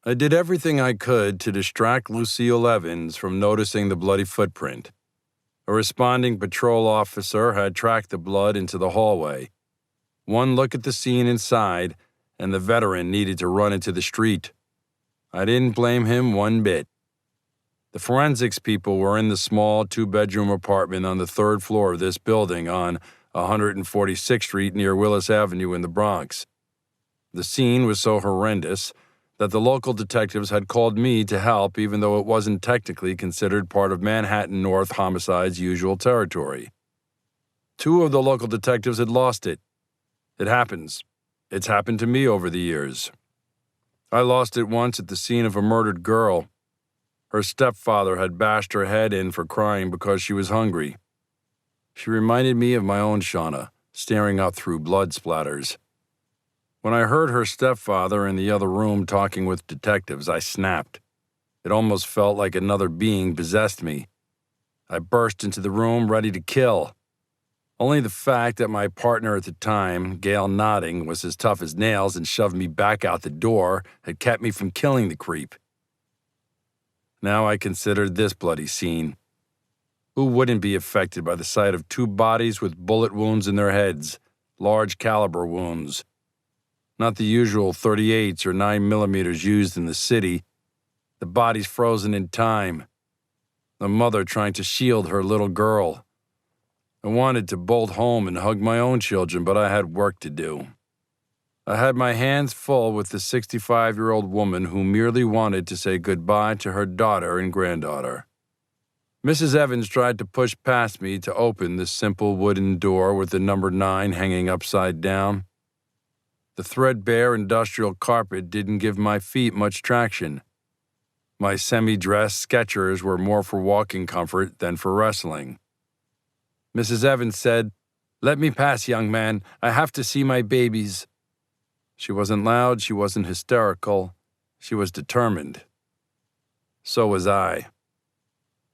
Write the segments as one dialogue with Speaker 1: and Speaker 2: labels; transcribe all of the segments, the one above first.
Speaker 1: I did everything I could to distract Lucille Evans from noticing the bloody footprint. A responding patrol officer had tracked the blood into the hallway. One look at the scene inside, and the veteran needed to run into the street. I didn't blame him one bit. The forensics people were in the small two-bedroom apartment on the third floor of this building on 146th Street near Willis Avenue in the Bronx. The scene was so horrendous that the local detectives had called me to help even though it wasn't technically considered part of Manhattan North Homicide's usual territory. 2 of the local detectives had lost it. It happens. It's happened to me over the years. I lost it once at the scene of a murdered girl. Her stepfather had bashed her head in for crying because she was hungry. She reminded me of my own Shauna, staring up through blood splatters. When I heard her stepfather in the other room talking with detectives, I snapped. It almost felt like another being possessed me. I burst into the room ready to kill. Only the fact that my partner at the time, Gail Nodding, was as tough as nails and shoved me back out the door had kept me from killing the creep. Now I considered this bloody scene. Who wouldn't be affected by the sight of 2 bodies with bullet wounds in their heads, large caliber wounds? Not the usual 38s or 9mm used in the city. The bodies frozen in time. The mother trying to shield her little girl. I wanted to bolt home and hug my own children, but I had work to do. I had my hands full with the 65-year-old woman who merely wanted to say goodbye to her daughter and granddaughter. Mrs. Evans tried to push past me to open the simple wooden door with the number 9 hanging upside down. The threadbare industrial carpet didn't give my feet much traction. My semi-dressed Skechers were more for walking comfort than for wrestling. Mrs. Evans said, "Let me pass, young man. I have to see my babies." She wasn't loud, she wasn't hysterical. She was determined. So was I.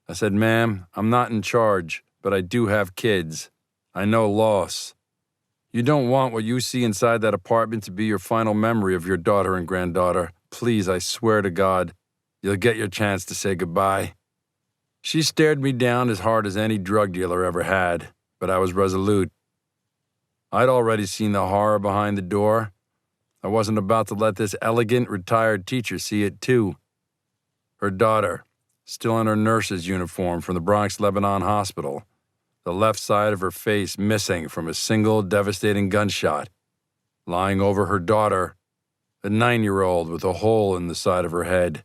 Speaker 1: I said, "Ma'am, I'm not in charge, but I do have kids. I know loss. You don't want what you see inside that apartment to be your final memory of your daughter and granddaughter. Please, I swear to God, you'll get your chance to say goodbye." She stared me down as hard as any drug dealer ever had, but I was resolute. I'd already seen the horror behind the door. I wasn't about to let this elegant, retired teacher see it too. Her daughter, still in her nurse's uniform from the Bronx Lebanon Hospital, the left side of her face missing from a single devastating gunshot, lying over her daughter, a 9-year-old with a hole in the side of her head.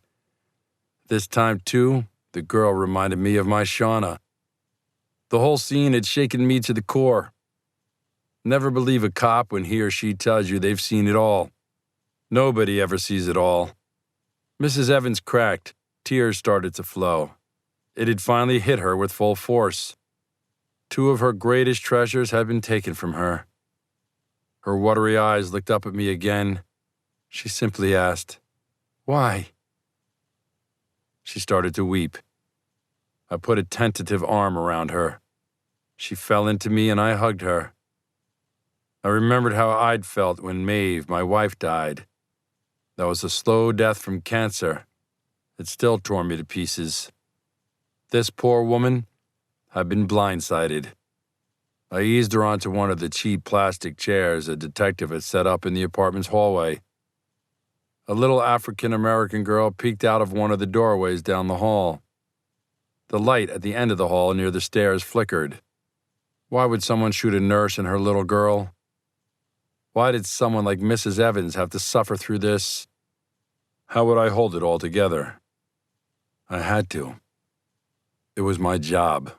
Speaker 1: This time, too, the girl reminded me of my Shauna. The whole scene had shaken me to the core. Never believe a cop when he or she tells you they've seen it all. Nobody ever sees it all. Mrs. Evans cracked. Tears started to flow. It had finally hit her with full force. 2 of her greatest treasures had been taken from her. Her watery eyes looked up at me again. She simply asked, "Why?" She started to weep. I put a tentative arm around her. She fell into me and I hugged her. I remembered how I'd felt when Maeve, my wife, died. That was a slow death from cancer. It still tore me to pieces. This poor woman had been blindsided. I eased her onto one of the cheap plastic chairs a detective had set up in the apartment's hallway. A little African-American girl peeked out of one of the doorways down the hall. The light at the end of the hall near the stairs flickered. Why would someone shoot a nurse and her little girl? Why did someone like Mrs. Evans have to suffer through this? How would I hold it all together? I had to. It was my job.